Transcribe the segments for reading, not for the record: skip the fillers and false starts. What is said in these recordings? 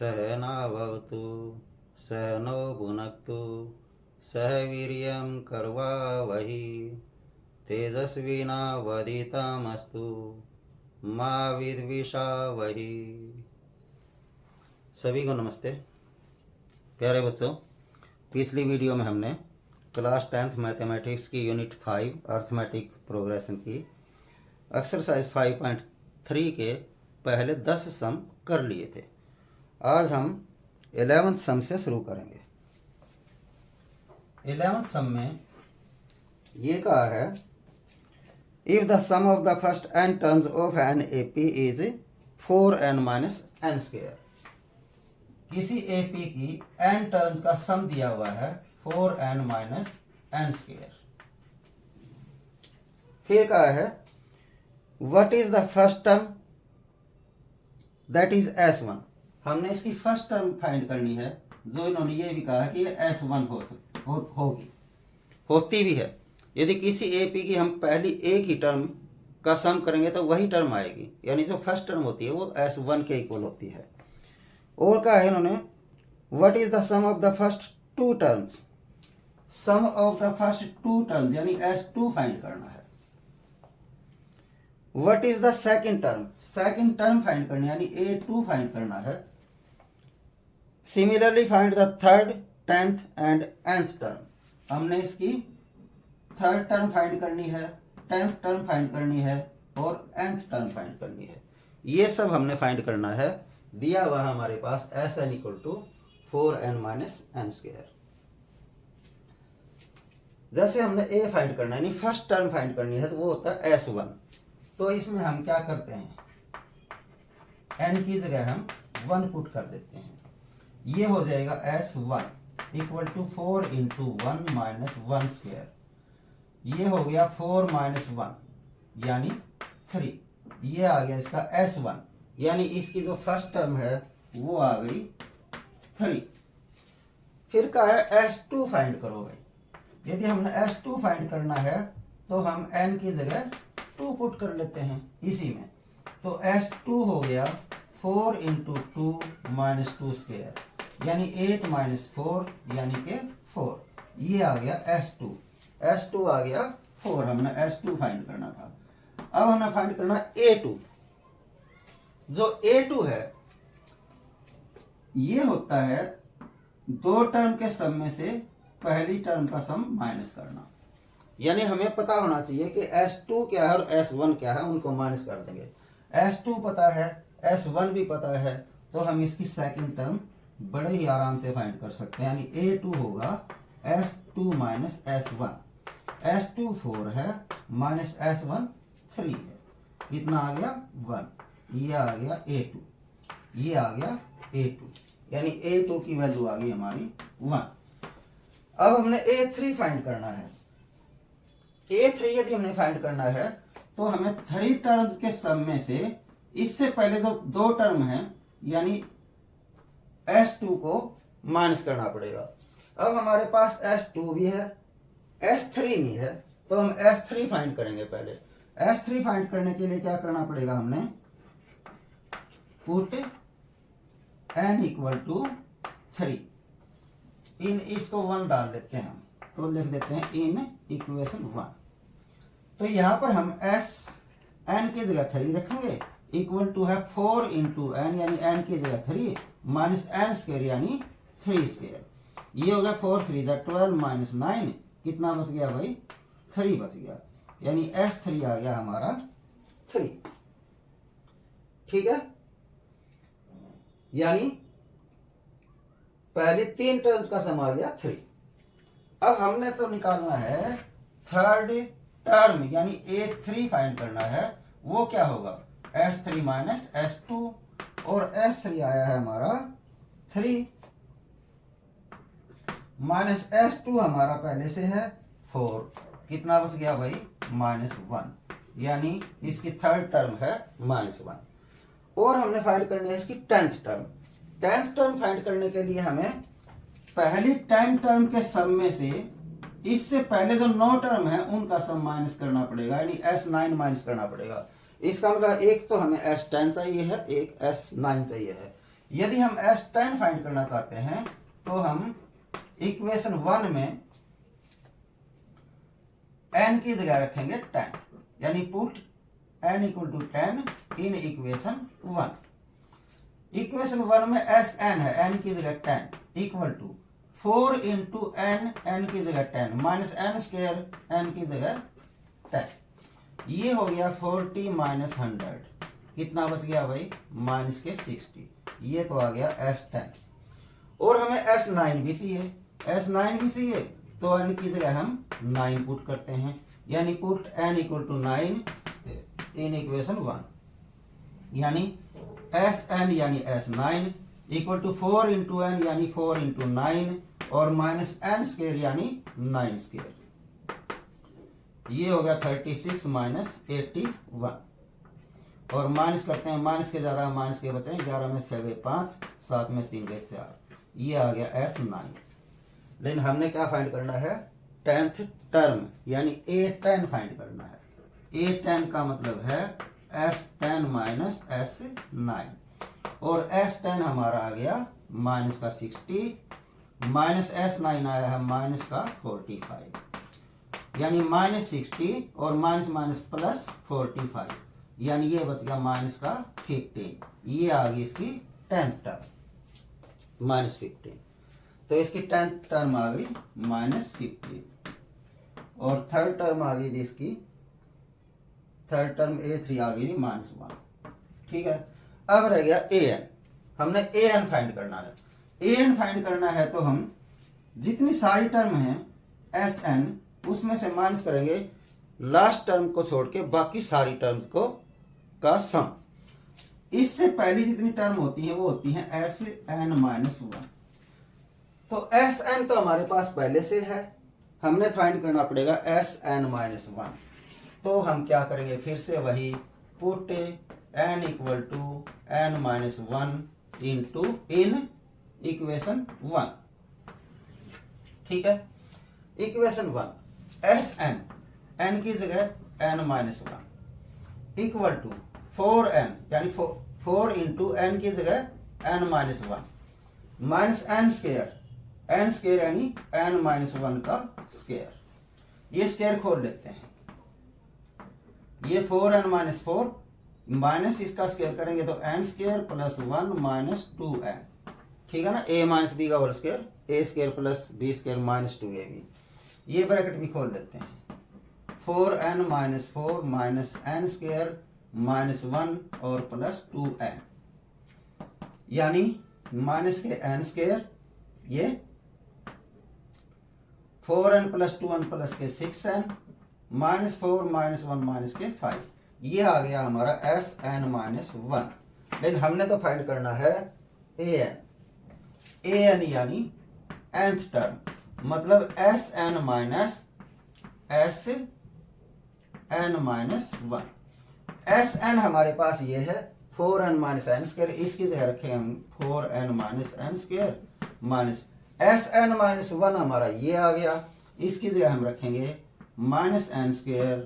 सहनावतु सहनौ भुनक्तु सह वीर्यं कर्वावहि तेजस्विनावधीतमस्तु मा विद्विषावहि। सभी को नमस्ते। प्यारे बच्चों, पिछली वीडियो में हमने क्लास 10th मैथमेटिक्स की यूनिट 5 अर्थमेटिक प्रोग्रेशन की एक्सरसाइज 5.3 के पहले 10 सम कर लिए थे। आज हम 11th सम से शुरू करेंगे। 11th सम में ये कहा है, if the sum of the first n terms of an AP is 4n - n square. किसी एपी की n टर्म्स का सम दिया हुआ है 4n - n स्क्वायर। फिर कहा है, what is the first term that is s1। हमने इसकी फर्स्ट टर्म फाइंड करनी है, जो इन्होंने ये भी कहा है कि s1 होगी, होती भी है। यदि किसी एपी की हम पहली एक ही टर्म का सम करेंगे तो वही टर्म आएगी, यानी जो फर्स्ट टर्म होती है वो s1 के इक्वल होती है। और कहा है इन्होंने, what is the sum of the first two terms. Sum of the first two terms यानी s2 फाइंड करना है। What is the second term, second term find करनी यानी a2 फाइंड करना है। Similarly find the third, 10th and nth term. हमने इसकी third term find करनी है, 10th टर्म फाइंड करनी है और nth टर्म फाइंड करनी है। ये सब हमने फाइंड करना है। दिया हुआ हमारे पास Sn = 4n - n स्क्वायर। जैसे हमने a फाइंड करना है यानी फर्स्ट टर्म फाइंड करनी है, तो वो होता है s1। तो इसमें हम क्या करते हैं, n की जगह हम 1 पुट कर देते हैं। ये हो जाएगा s1 = 4 × 1 - 1 स्क्वायर। ये हो गया 4 - 1 यानी 3। ये आ गया इसका s1, यानी इसकी जो फर्स्ट टर्म है वो आ गई 3। फिर कहा है s2 फाइंड करो भाई। यदि हमने s2 फाइंड करना है तो हम n की जगह 2 पुट कर लेते हैं इसी में। तो s2 हो गया 4 × 2 - 2 स्क्वायर यानी 8 - 4 यानी के 4। ये आ गया s2 आ गया 4। हमने s2 फाइंड करना था। अब हमें फाइंड करना a2। जो a2 है ये होता है दो टर्म के सम में से पहली टर्म का सम माइनस करना। यानी हमें पता होना चाहिए कि s2 क्या है और s1 क्या है, उनको माइनस कर देंगे। s2 पता है, s1 भी पता है, तो हम इसकी सेकंड टर्म बड़े ही आराम से फाइंड कर सकते हैं। यानी a2 होगा s2 - s1। s2 4 है माइनस s1 3 है। कितना आ गया 1। ये आ गया a2, ये आ गया a2, यानी a2 की वैल्यू आ गई हमारी 1। अब हमने a3 फाइंड करना है। a3 यदि हमने फाइंड करना है तो हमें 3 टर्म्स के सम में से इससे पहले जो दो टर्म है यानी s2 को माइनस करना पड़ेगा। अब हमारे पास s2 भी है, s3 नहीं है, तो हम s3 फाइंड करेंगे। पहले s3 फाइंड करने के लिए क्या करना पड़ेगा, हमने पुट n = 3 इन, इसको 1 डाल देते हैं हम, तो लिख देते हैं इन इक्वेशन 1। तो यहां पर हम n की जगह 3 रखेंगे, इक्वल टू है 4 × n यानी n की जगह 3 माइनस n स्क्वायर यानी 3 स्क्वायर। ये हो गया 4 3 12 - 9। कितना बच गया भाई, 3 बच गया, यानी s3 आ गया हमारा 3। ठीक है, यानी पहली 3 टर्म्स का सम आ गया 3। अब हमने तो निकालना है थर्ड टर्म यानी a3 फाइंड करना है। वो क्या होगा, s3 - s2, और s3 आया है हमारा 3 माइनस s2 हमारा पहले से है 4। कितना बच गया भाई, -1, यानी इसकी थर्ड टर्म है -1। और हमने फाइंड करनी है इसकी 10th term. 10th term find करने के लिए हमें पहली 10 टर्म के सम में से इससे पहले जो 9 टर्म है उनका सम माइनस करना पड़ेगा, यानी s9 माइनस करना पड़ेगा। इसका मतलब एक तो हमें s10 चाहिए है, एक s9 चाहिए है। यदि हम S10 फाइंड करना चाहते हैं तो हम इक्वेशन 1 में n की जगह रखेंगे 10, यानी put n equal to 10 in equation 1। Equation 1 में Sn है, n की जगह 10 equal to 4 into n, n की जगह 10 माइनस n स्क्वायर, n की जगह 10। ये हो गया 40 माइनस 100, कितना बच गया भाई माइनस के 60। ये तो आ गया S10। और हमें S9 भी चाहिए, S9 भी चाहिए तो n की जगह हम 9 पुट करते हैं, यानी put n equal to 9 in equation 1, यानी Sn यानी S9 equal to 4 into n यानी 4 इंटू 9 और माइनस n स्क्वायर यानी 9 स्क्वायर। ये हो गया 36 माइनस 81 और माइनस करते हैं, माइनस के ज़्यादा माइनस के बचे, 11 में 6 गए 5, 7 में 3 गए 4, ये आ गया S9। लेकिन हमने क्या फाइंड करना है 10th टर्म, यानी A10 फाइंड करना है। A10 का मतलब है S10 माइनस S9 और S10 हमारा आ गया माइनस का 60 माइनस S9 आया है माइनस का 45, यानी माइनस 60 और माइनस माइनस प्लस 45, यानी ये बच गया माइनस का 15। ये आ गई इसकी 10th टर्म माइनस 15, तो इसकी 10th टर्म आ गई माइनस 15 और थर्ड टर्म आ गई इसकी, थर्ड टर्म A3 आ गई माइनस 1। ठीक है, अब रह गया an। हमने an फाइंड करना है। an फाइंड करना है तो हम जितनी सारी टर्म है Sn उसमें से माइनस करेंगे लास्ट टर्म को छोड़ के बाकी सारी टर्म्स को का सम। इससे पहली जितनी टर्म होती हैं वो होती हैं Sn माइनस 1। तो Sn तो हमारे पास पहले से है, हमने फाइंड करना पड़ेगा Sn माइनस 1। तो हम क्या करेंगे, फिर से वही put n equal to n minus 1 into in equation 1। ठीक है, इक्वेशन 1 Sn, n की जगह n minus 1 equal to 4n, यानी 4 इंटू n की जगह n minus 1 minus n square, n square यानी n माइनस 1 का स्क्वायर। ये स्क्वायर खोल लेते हैं, ये 4n माइनस 4 माइनस इसका स्क्वायर करेंगे तो n square plus 1 minus 2n। ठीक है ना, a माइनस बी का whole square, a square plus b square minus 2ab। ये ब्रैकेट भी खोल लेते हैं, 4n minus 4 minus n square minus 1 और प्लस 2n, यानी माइनस के n स्क्वायर, ये 4n प्लस 2n प्लस के 6n माइनस 4 माइनस 1 माइनस के 5। ये आ गया हमारा Sn माइनस 1। लेकिन हमने तो फाइंड करना है an, an यानी nth टर्म, मतलब Sn minus Sn minus 1। Sn हमारे पास ये है 4n माइनस n स्क्वायर, इसकी जगह रखेंगे हम 4n minus n square minus Sn minus 1 हमारा ये आ गया, इसकी जगह हम रखेंगे minus n square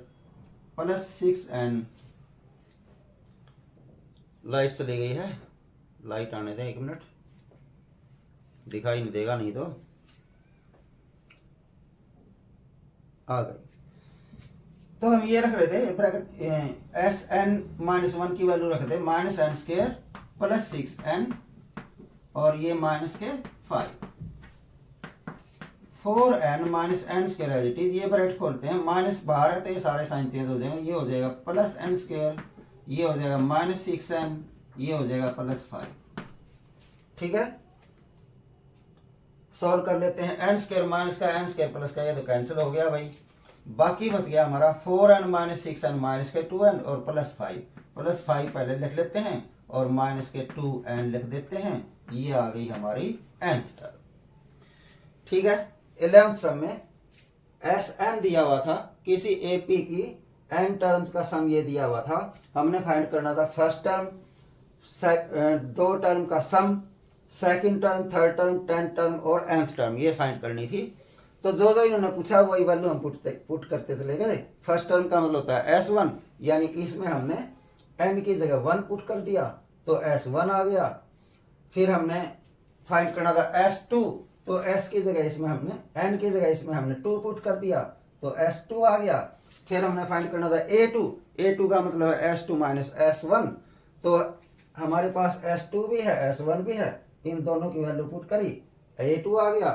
plus 6n। Light चली गई है, लाइट आने दें 1 मिनट, दिखाई नहीं देगा नहीं तो। आ गई, तो हम ये रख रहे थे ब्रैकेट Sn माइनस 1 की वैल्यू रख दे minus n square plus 6n और ये माइनस के 5, 4n minus n square as it is. ये ब्रैकेट खोलते हैं, माइनस बाहर है तो ये सारे साइन चेंज हो जाएंगे, ये हो जाएगा प्लस n स्क्वायर, ये हो जाएगा माइनस 6n, ये हो जाएगा प्लस 5। ठीक है, सॉल्व कर लेते हैं। n स्क्वायर माइनस का n स्क्वायर प्लस का ये तो कैंसिल हो गया भाई, बाकी बच गया हमारा 4n माइनस 6n माइनस के 2n और प्लस 5। प्लस 5 पहले लिख लेते हैं और माइनस के 2n लिख देते हैं। ये आ गई हमारी nth टर्म। ठीक है, 11th सम में Sn दिया हुआ था, किसी AP की n टर्म्स का सम ये दिया हुआ था। हमने फाइंड करना था फर्स्ट टर्म, 2 टर्म का sum, second term, third term, 10th term और nth टर्म, ये फाइंड करनी थी। तो जो जो इन्होंने पूछा वही वैल्यू हम पुट करते चले गए। फर्स्ट टर्म का मतलब होता है S1, यानी इसमें हमने n की जगह 1 पुट कर दिया तो S1 आ गया। फिर हमने फाइंड करना था S2, तो S की जगह इसमें हमने N की जगह इसमें हमने 2 पुट कर दिया तो S2 आ गया। फिर हमने फाइंड करना था A2 का मतलब है S2 माइनस S1, तो हमारे पास S2 भी है S1 भी है, इन दोनों की वैल्यू पुट करी A2 आ गया।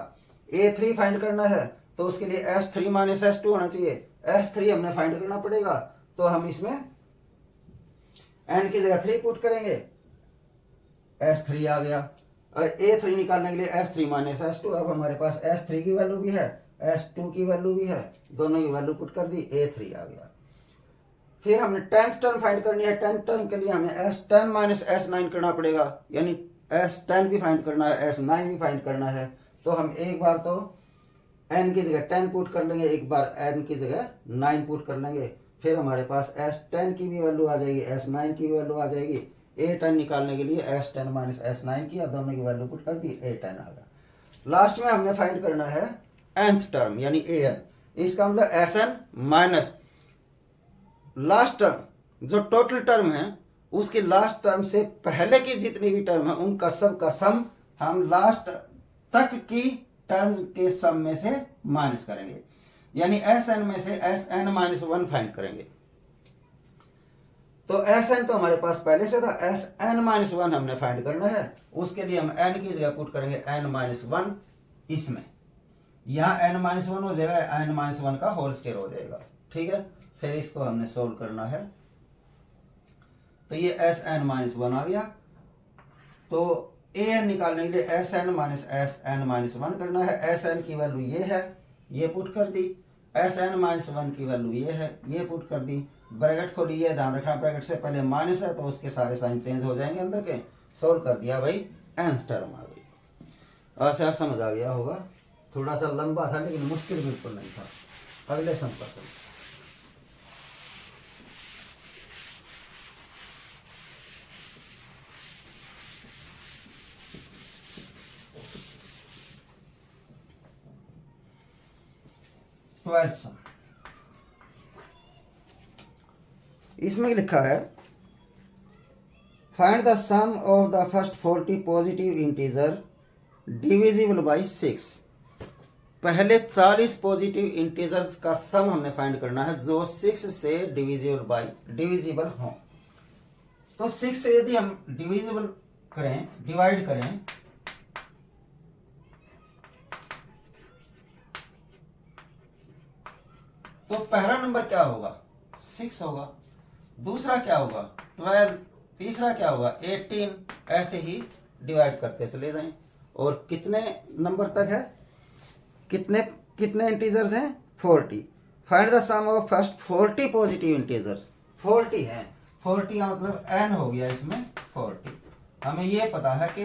A3 फाइंड करना है तो उसके लिए S3 माइनस S2 होना चाहिए, S3 हमने फाइंड करना पड़ेगा, तो हम इसमें N की जगह 3 पुट करेंगे, S3 आ गया। और A3 निकालने के लिए S3 माइनस S2, अब हमारे पास S3 की वैल्यू भी है S2 की वैल्यू भी है, दोनों की वैल्यू पुट कर दी, A3 आ गया। फिर हमने 10th टर्म फाइंड करनी है, 10th टर्म के लिए हमें S10 माइनस S9 करना पड़ेगा, यानी S10 भी फाइंड करना है S9 भी फाइंड करना है। तो हम एक बार तो n की जगह 10 पुट कर लेंगे, एक बार n की जगह 9 पुट कर लेंगे, फिर हमारे पास S10 की भी वैल्यू आ जाएगी, S9 की भी वैल्यू आ जाएगी। A10 निकालने के लिए S10 माइनस S9 किया, दोनों की वैल्यू पुट कर दी, A10 आ गया। लास्ट में हमने फाइंड करना है nth टर्म यानी AN, इसका मतलब SN माइनस लास्ट टर्म, जो टोटल टर्म है उसकी लास्ट टर्म से पहले की जितनी भी टर्म है उनका सब का सम हम लास्ट तक की टर्म्स के सम में से माइनस करेंगे, यानी SN में से SN माइनस 1 फाइंड करेंगे। तो SN तो हमारे पास पहले से था, SN माइनस 1 हमने फाइंड करना है, उसके लिए हम n की जगह पुट करेंगे n माइनस 1 इसमें, यहाँ n माइनस 1 हो जाएगा, n माइनस 1 का होल स्क्वायर हो जाएगा, ठीक है। फिर इसको हमने सोल्व करना है, तो ये SN माइनस 1 आ गया, तो AN निकालने के लिए SN माइनस SN माइनस 1 करना है। SN की वैल्यू ये है, ये पुट कर दी, SN माइनस 1 की वैल्यू ये है, ये पुट कर दी, ब्रैकेट खोली, ये ध्यान रखना ब्रैकेट से पहले माइनस है तो उसके सारे साइन चेंज हो जाएंगे अंदर के, सोल्व कर दिया भाई, nth टर्म आ गई। अच्छा समझ आ गया होगा, थोड़ा सा लंबा था लेकिन मुश्किल बिल्कुल नहीं था। अगले सम पर चलते। सम इसमें लिखा है find the sum of the first 40 positive integer divisible by 6। पहले 40 पॉजिटिव इंटीजर्स का सम हमें फाइंड करना है जो 6 से डिविजिबल हो। तो 6 से यदि हम डिविजिबल करें, डिवाइड करें, तो पहला नंबर क्या होगा 6 होगा, दूसरा क्या होगा 12, तीसरा क्या होगा 18, ऐसे ही डिवाइड करते चले जाएं। और कितने नंबर तक है, कितने कितने इंटीजर्स हैं 40। Find the sum of first 40 positive integers, 40 है, 40 का मतलब n हो गया इसमें 40। हमें ये पता है कि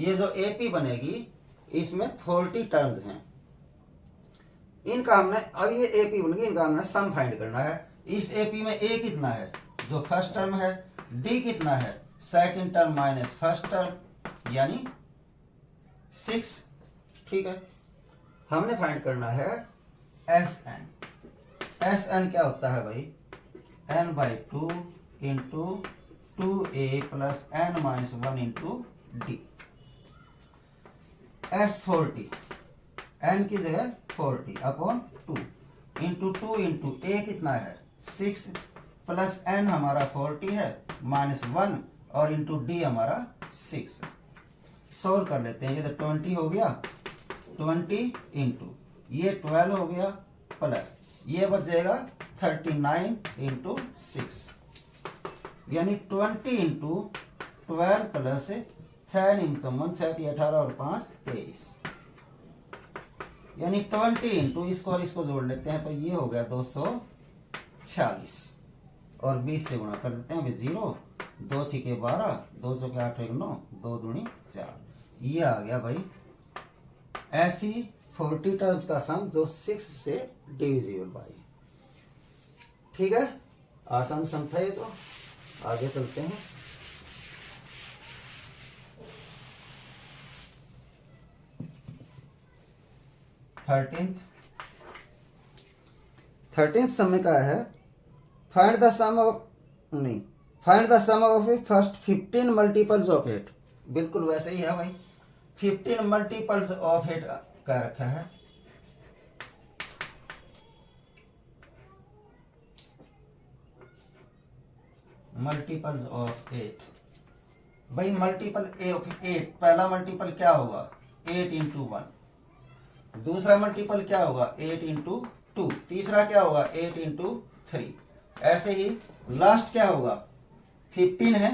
ये जो AP बनेगी इसमें 40 टर्म्स हैं, इनका हमने, अब ये AP बन गई, इनका हमने सम फाइंड करना है। इस AP में A कितना है जो फर्स्ट टर्म है, D कितना है second term minus first term यानी 6, ठीक है। हमने फाइंड करना है SN। SN क्या होता है भाई, n/2 into 2A plus n minus 1 into D। S40 n की जगह 40 अपॉन 2 इंटू 2 इंटू A कितना है 6 प्लस n हमारा 40 है माइनस 1 और इंटू D हमारा 6। सोल्व कर लेते हैं, ये तो 20 हो गया, 20 इंटू ये 12 हो गया प्लस ये बच जाएगा 39 इंटू 6, यानी 20 इंटू 12 प्लस 6 इंटू 1 7 18 और 5 23, यानी 20 इंटू इसको और इसको जोड़ लेते हैं तो ये हो गया 246 और 20 से गुणा कर देते हैं अभी 0, 2 6 12, 2 चौके 8 1 9, 2 दूनी 4, ये आ गया भाई ऐसी 40 टर्म्स का सम जो 6 से डिविजिबल बाई। ठीक है, आसान सम था ये, तो आगे चलते हैं। थर्टींथ सम में क्या है, find the sum of first 15 multiples of 8। बिल्कुल वैसे ही है भाई। 15 मल्टीपल्स ऑफ 8 क्या रखा है, मल्टीपल्स ऑफ 8। भाई मल्टीपल ऑफ 8, पहला मल्टीपल क्या होगा 8 इंटू 1, दूसरा मल्टीपल क्या होगा 8 इंटू 2, तीसरा क्या होगा 8 इंटू 3। ऐसे ही लास्ट क्या होगा 15 है,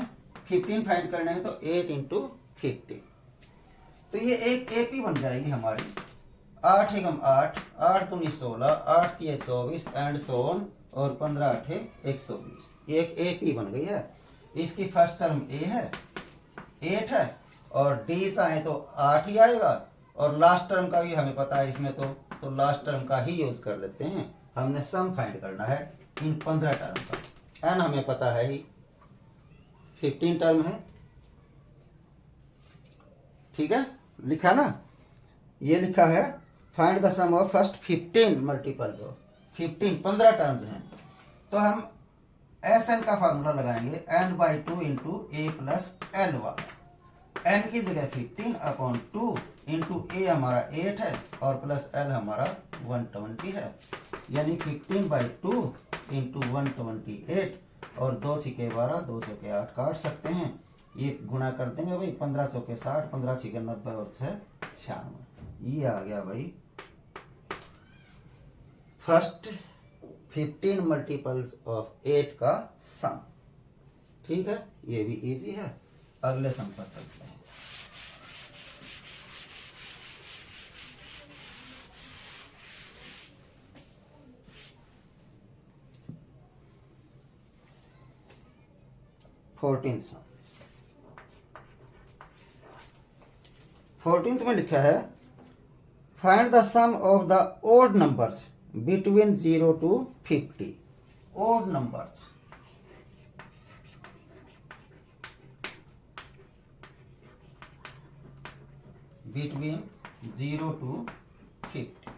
15 फाइंड करना है तो 8 इंटू 50। तो ये एक एपी बन जाएगी हमारी। 8 एकम 8, 8 दूनी 16, 8 तिये 24 एंड सो ऑन, और 15 8 120। ये एक एपी बन गई है। इसकी फर्स्ट टर्म ए है 8 है, और डी चाहे तो 8 ही आएगा, और लास्ट टर्म का भी हमें पता है इसमें तो लास्ट टर्म का ही यूज कर लेते हैं। हमने सम फाइंड करना है इन 15 टर्म का। एन हमें पता है ही 15 टर्म है, ठीक है, लिखा ना, ये लिखा है find the sum of first 15 multiples of 15 terms हैं। तो हम एस एन का फार्मूला लगाएंगे n/2 into A plus L वाला। n की जगह 15 अपॉन 2 इंटू ए हमारा 8 है, और प्लस एल हमारा 120 है, यानी 15/2 इंटू 128, और 2 छिके 12, 2 सौ के 8 काट सकते हैं। ये गुणा कर देंगे भाई, 1500 के 60, 15 छिके 90 और 6 96। ये आ गया भाई फर्स्ट 15 मल्टीपल्स ऑफ 8 का सम। ठीक है, ये भी इजी है। अगले सम पर चलते हैं। फोर्टीन्थ सम। 14th में लिखा है find the sum of the odd numbers between 0 to 50। Odd numbers, between 0 to 50।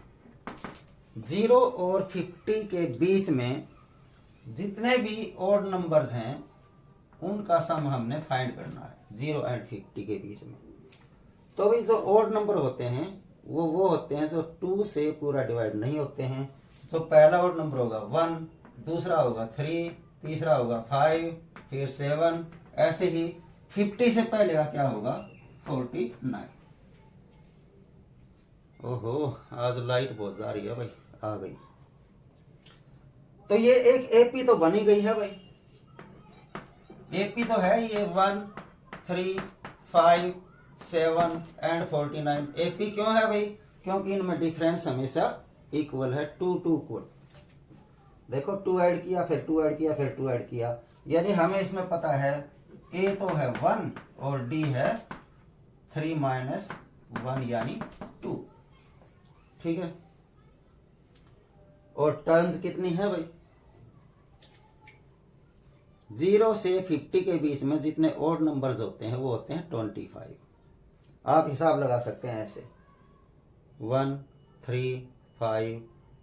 0 और 50 के बीच में जितने भी ओड नंबर्स हैं उनका सम हमने फाइंड करना है 0 एंड 50 के बीच में। तो भी जो ओड नंबर होते हैं वो होते हैं जो 2 से पूरा डिवाइड नहीं होते हैं। तो पहला ओड नंबर होगा 1, दूसरा होगा 3, तीसरा होगा 5, फिर 7, ऐसे ही 50 से पहले का क्या होगा 49। ओहो, आज लाइट बहुत जा रही है भाई, आ गई। तो ये एक एपी तो बनी गई है भाई, एपी तो है ये 1, 3, 5, 7 एंड 49। एपी क्यों है भाई, क्योंकि इनमें डिफरेंस हमेशा इक्वल है, 2 2 इक्वल। देखो 2 ऐड किया, फिर 2 ऐड किया, फिर 2 ऐड किया, यानी हमें इसमें पता है ए तो है 1 और डी है 3 माइनस 1 यानी 2। ठीक है, और टर्म्स कितनी है भाई 0 से 50 के बीच में जितने ओड नंबर्स होते हैं वो होते हैं 25। आप हिसाब लगा सकते हैं ऐसे 1, 3, 5,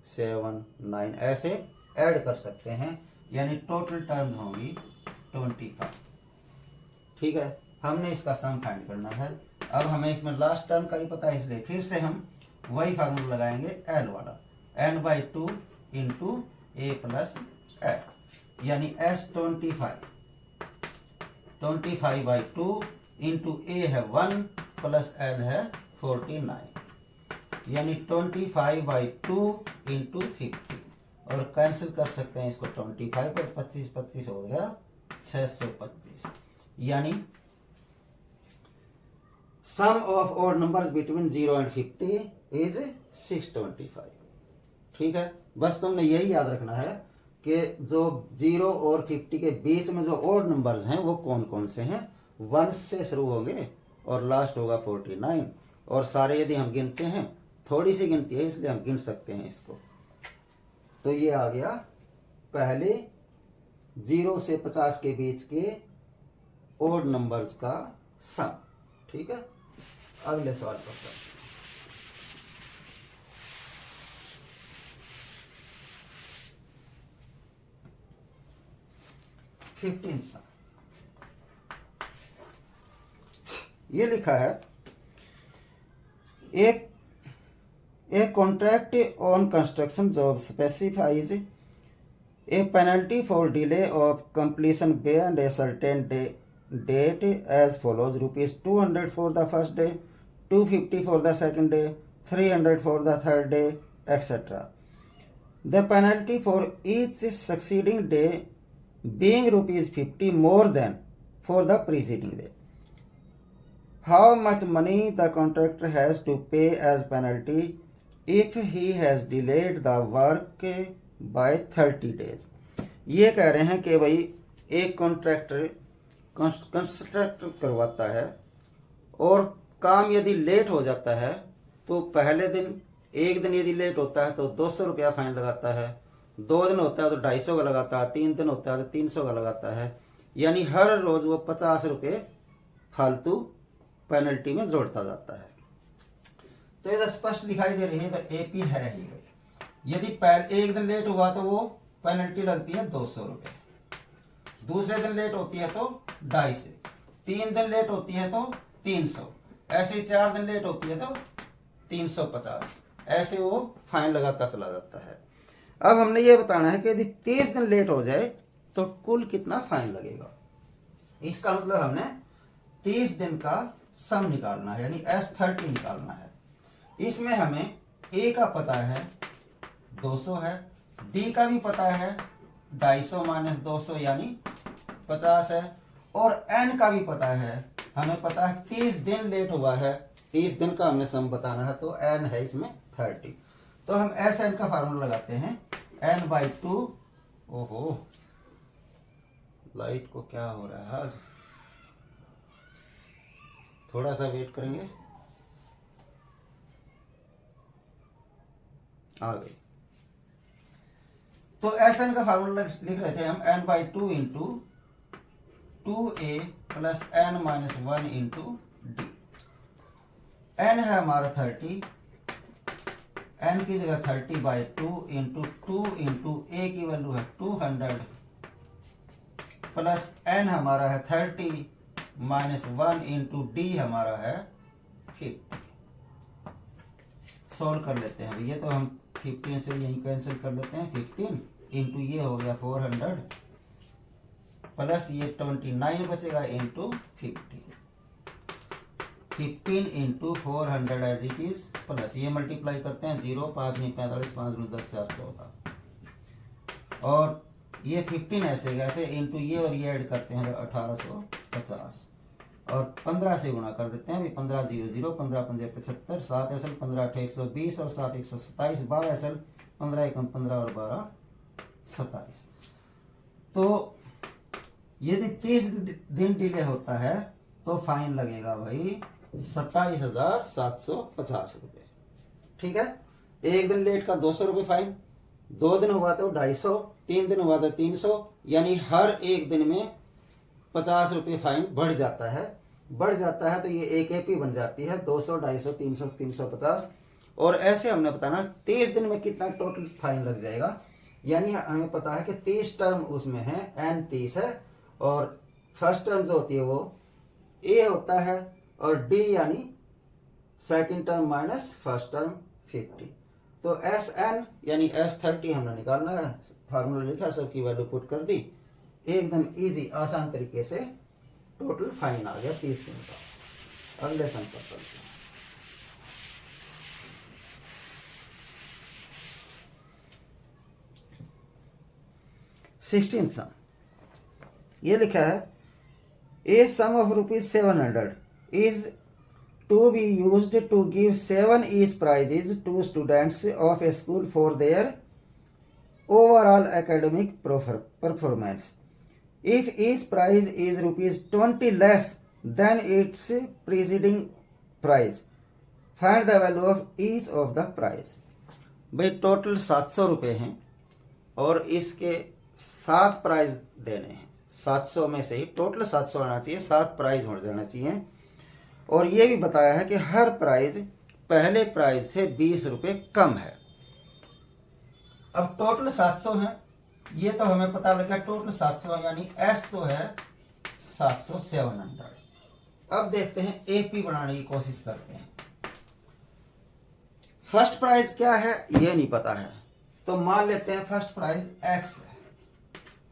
7, 9 ऐसे ऐड कर सकते हैं, यानी टोटल टर्म्स होंगी 25। ठीक है, हमने इसका सम फाइंड करना है। अब हमें इसमें लास्ट टर्म का ही पता है, इसलिए फिर से हम वही फार्मूला लगाएंगे एल वाला, n/2 into A plus L, यानी S25 25/2 इंटू ए है 1 प्लस एल है 49, यानी 25/2 इंटू 50, और कैंसिल कर सकते हैं इसको 25 पर, 25 25 हो गया 625, यानी sum of odd numbers between 0 and 50 is 625। ठीक है, बस तुमने यही याद रखना है कि जो 0 और 50 के बीच में जो ऑड नंबर्स हैं वो कौन कौन से हैं। 1 से शुरू होंगे और लास्ट होगा 49, और सारे यदि हम गिनते हैं, थोड़ी सी गिनती है इसलिए हम गिन सकते हैं इसको। तो ये आ गया पहले 0 से 50 के बीच के ऑड नंबर्स का सम। ठीक है, अगले सवाल पर चलते हैं। ये लिखा है a contract on construction job specifies a penalty for delay of completion beyond a certain date as follows ₹200 for the first day, 250 for the second day, 300 for the third day, etcetera. The penalty for each succeeding day being ₹50 more than for the preceding day. How much money the contractor has to pay as penalty if he has delayed the work by 30 days. ये कह रहे हैं कि भाई एक contractor construct करवाता है और काम यदि लेट हो जाता है तो पहले दिन, एक दिन यदि लेट होता है तो 200 रुपया फाइन लगाता है, 2 दिन होता है तो 250 का लगाता है, 3 दिन होता है तो 300 का लगाता है, यानी हर रोज वो 50 रुपये फालतू पेनल्टी में जोड़ता जाता है. तो ये स्पष्ट दिखाई दे रही है, तो एपी है ही भाई. यदि एक दिन लेट हुआ तो वो पेनल्टी लगती है 200 रुपये, दूसरे दिन लेट होती है तो 250, 3 दिन लेट होती है तो 300, ऐसे ही 4 दिन लेट होती है तो 350, ऐसे वो फाइन लगाता चला जाता है. अब हमने ये बताना है कि यदि 30 दिन लेट हो जाए तो कुल कितना फाइन लगेगा. इसका मतलब हमने 30 दिन का सम निकालना है, यानी S30 निकालना है. इसमें हमें A का पता है 200 है, D का भी पता है 250 माइनस 200 यानी 50 है, और N का भी पता है, हमें पता है 30 दिन लेट हुआ है, 30 दिन का हमने सम बताना है, तो n है इसमें 30. तो हम SN का फार्मूला लगाते हैं, n/2. ओहो, लाइट को क्या हो रहा है आज, थोड़ा सा वेट करेंगे. आ गई. तो SN का फार्मूला लिख रहे थे हम, n/2 into 2a plus n-1 into D. n है हमारा 30, n की जगह 30/2 इंटू 2 इंटू a की वैल्यू है 200 प्लस n हमारा है 30 माइनस 1 इंटू डी हमारा है 50. सॉल्व कर लेते हैं ये, तो हम 15 से यहीं कैंसिल कर लेते हैं. 15 इंटू ये हो गया 400 प्लस ये 29 बचेगा into 50. 15 into 400 as it is plus ये मल्टीप्लाई करते हैं 0, 5 नहीं 45, 5 दूनी 10, 4 14, और ये 15 ऐसे इंटू ये और ये ऐड करते हैं तो 1850, और 15 से गुणा कर देते हैं. 15 0 0, 15 5 75, 7 SL 15 8 120 और 7 127, 12 SL 15 1 15 और 12 27. तो यदि 30 दिन डिले होता है तो फाइन लगेगा भाई 27,750 रुपये. ठीक है, एक दिन लेट का 200 रुपये फाइन, 2 दिन हुआ तो 250, 3 दिन हुआ तो 300, यानी हर एक दिन में 50 रुपये फाइन बढ़ जाता है. तो ये एक एपी बन जाती है 200, 250, 300, 350. और ऐसे हमने बताना 30 दिन में कितना टोटल फाइन लग जाएगा, यानी हमें पता है कि 30 टर्म उसमें है, n 30 है, और फर्स्ट टर्म जो होती है वो a होता है, और d यानी second term minus first term 50. तो SN यानी S30 हमने निकालना है. फार्मूला लिखा, सबकी वैल्यू पुट कर दी, एकदम इजी आसान तरीके से टोटल फाइन आ गया 30 दिन का. अगले सम पर चलते हैं. सिक्सटीन्थ सम, ये लिखा है a sum of ₹700 is to be used to give 7 each prizes to students of a school for their overall academic performance. If each prize is ₹20 less than its preceding prize, find the value of each of the prize. भाई total 700 रुपये हैं और इसके 7 prize देने हैं. 700 में से ही total 700 आना चाहिए, 7 प्राइज हो जाना चाहिए. और ये भी बताया है कि हर प्राइज पहले प्राइज से 20 रुपये कम है. अब टोटल 700 है, ये तो हमें पता लगा टोटल 700 है, यानी S तो है 700, 700. अब देखते हैं एपी बनाने की कोशिश करते हैं। फर्स्ट प्राइस क्या है ये नहीं पता है, तो मान लेते हैं फर्स्ट प्राइस एक्स है।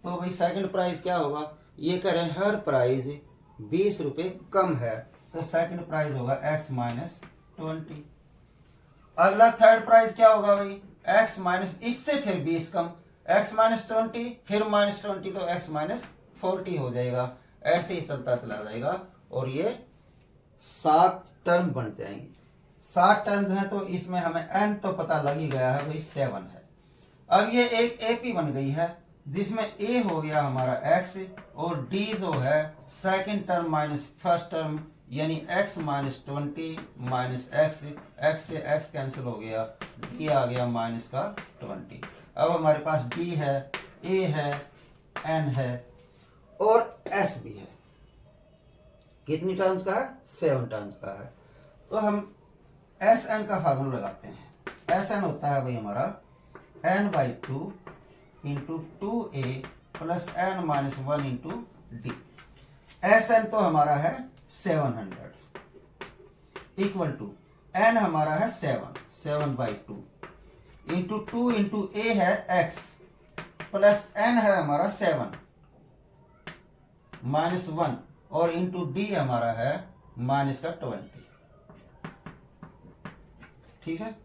तो भाई सेकंड प्राइस क्या होगा, ये करें हर प्राइस 20 रुपये कम है, तो सेकंड प्राइस होगा एक्स माइनस 20। अगला थर्ड प्राइस क्या होगा भाई, एक्स माइनस इससे फिर 20 कम, एक्स माइनस 20 फिर माइनस 20, तो एक्स माइनस 40 हो जाएगा। ऐसे ही चलता चला जाएगा और ये 7 टर्म बन जाएंगे। 7 टर्म्स हैं तो इसमें हमें n तो पता लग ही गया है भाई 7 है। अब ये एक एपी बन गई है जिसमें a हो गया हमारा x और d जो है second term minus first term यानी x माइनस 20 माइनस x से x कैंसिल हो गया, d आ गया माइनस का 20। अब हमारे पास d है, a है, n है और s भी है। कितनी टर्म्स का है, 7 टर्म्स का है। तो हम एस एन का फार्मूला लगाते हैं। एस एन होता है भाई हमारा n/2 into 2a plus n minus 1 into D. S N तो हमारा है 700 इक्वल टू n हमारा है 7/2 इंटू 2 इंटू a है x प्लस n है हमारा 7 माइनस 1 और इंटू डी हमारा है माइनस का 20। ठीक है,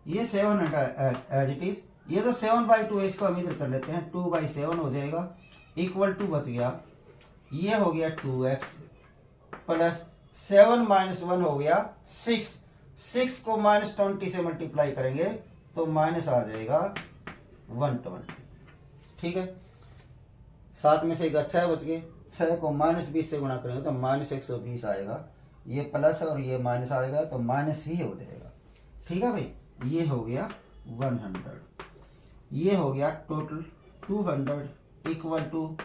ये 700 एज इट इज। ये जो 7/2 है इसको हम इधर कर लेते हैं, 2/7 हो जाएगा इक्वल टू बच गया, ये हो गया 2x प्लस 7 माइनस 1 हो गया 6 को माइनस 20 से मल्टीप्लाई करेंगे तो माइनस आ जाएगा 120। ठीक है, 7 में से एक 6 बच गए, 6 को माइनस 20 से गुणा करेंगे तो माइनस 120 आएगा, ये प्लस और ये माइनस आएगा तो माइनस ही हो जाएगा। ठीक है भाई, ये हो गया 100, ये हो गया टोटल 200 इक्वल टू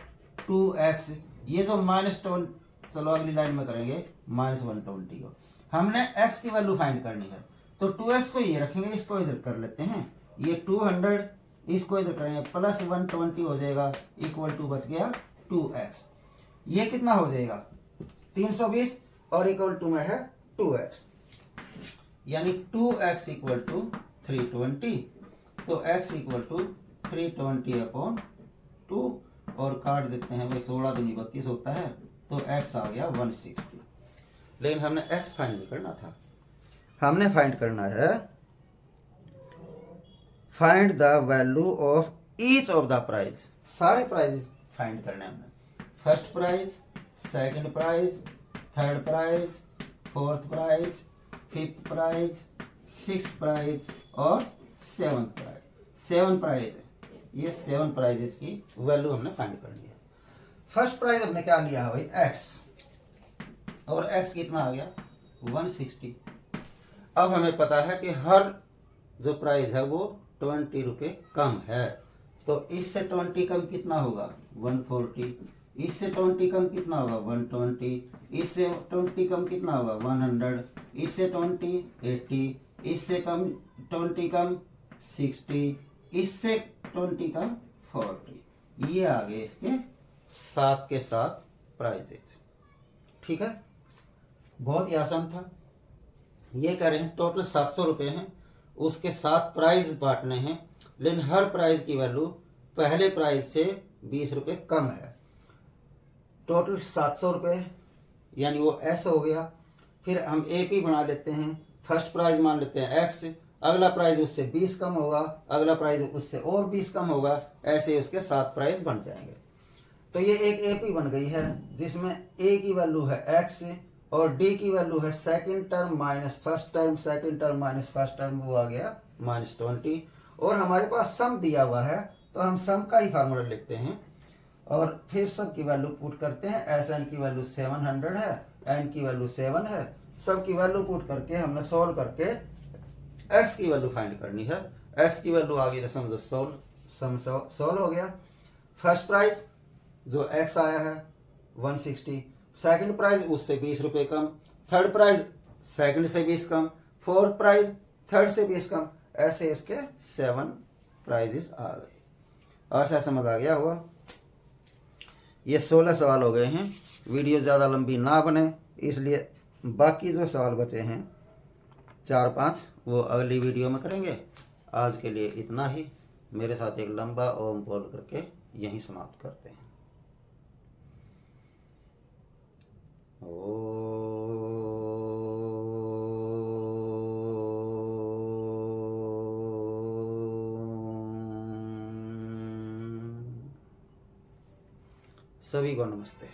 2x। ये जो माइनस 20, चलो अगली लाइन में करेंगे माइनस 120 को। हमने x की वैल्यू फाइंड करनी है तो 2x को ये रखेंगे, इसको इधर कर लेते हैं, ये 200 इसको इधर करेंगे प्लस 120 हो जाएगा इक्वल टू बच गया 2x। ये कितना हो जाएगा 320 और इक्वल टू में है 2x, यानी 2x इक्वल टू 320। तो x इक्वल टू 320/2 और काट देते हैं भाई, 16 दूनी 32 होता है तो x आ गया 160। लेकिन हमने x फाइंड नहीं करना था, हमने फाइंड करना है find the value of each of the prize. सारे प्राइजेस फाइंड करने हमने, first prize, second prize, third prize, fourth prize, fifth prize, sixth prize और सेवंथ प्राइज। 7 प्राइज है, ये 7 प्राइजेस की वैल्यू हमने फाइंड करनी है। फर्स्ट प्राइज हमने क्या लिया है भाई x, और x कितना आ गया 160। अब हमें पता है कि हर जो प्राइस है वो 20 रुपये कम है, तो इससे 20 कम कितना होगा 140, इससे 20 कम कितना होगा 120, इससे 20 कम कितना होगा 100, इससे 20 80, इससे कम 20 कम 60, इससे 20 कम 40। ये आ गए इसके 7 के 7 प्राइजेस। ठीक है, बहुत ही आसान था। ये कह रहे हैं टोटल 700 रुपये हैं, उसके 7 प्राइज बांटने हैं, लेकिन हर प्राइज की वैल्यू पहले प्राइज से 20 रुपये कम है। टोटल 700 रुपये यानी वो S हो गया। फिर हम AP बना लेते हैं, फर्स्ट प्राइज मान लेते हैं X, अगला प्राइज उससे 20 कम होगा, अगला प्राइज उससे और 20 कम होगा, ऐसे उसके 7 प्राइज बन जाएंगे। तो ये एक AP बन गई है जिसमें A की वैल्यू है X और D की वैल्यू है second term minus first term, second term minus first term, वो आ गया -20। और हमारे पास सम दिया हुआ है तो हम सम का ही फार्मूला लिखते हैं और फिर सब की वैल्यू पुट करते हैं। एस एन की वैल्यू 700 है, एन की वैल्यू 7 है, सब की वैल्यू पुट करके हमने सोल्व करके एक्स की वैल्यू फाइंड करनी है। एक्स की वैल्यू आ गई तो समझो सोल्व हो गया। फर्स्ट प्राइस जो एक्स आया है 160, सेकंड प्राइस उससे 20 रुपये कम, थर्ड प्राइस सेकंड से 20 कम, फोर्थ प्राइस थर्ड से 20 कम, ऐसे इसके 7 प्राइजेस आ गए। ऐसा समझ आ गया होगा। ये 16 सवाल हो गए हैं, वीडियो ज़्यादा लंबी ना बने, इसलिए बाकी जो सवाल बचे हैं 4-5 वो अगली वीडियो में करेंगे। आज के लिए इतना ही। मेरे साथ एक लंबा ओम बोल करके यहीं समाप्त करते हैं। ओ सभी को नमस्ते।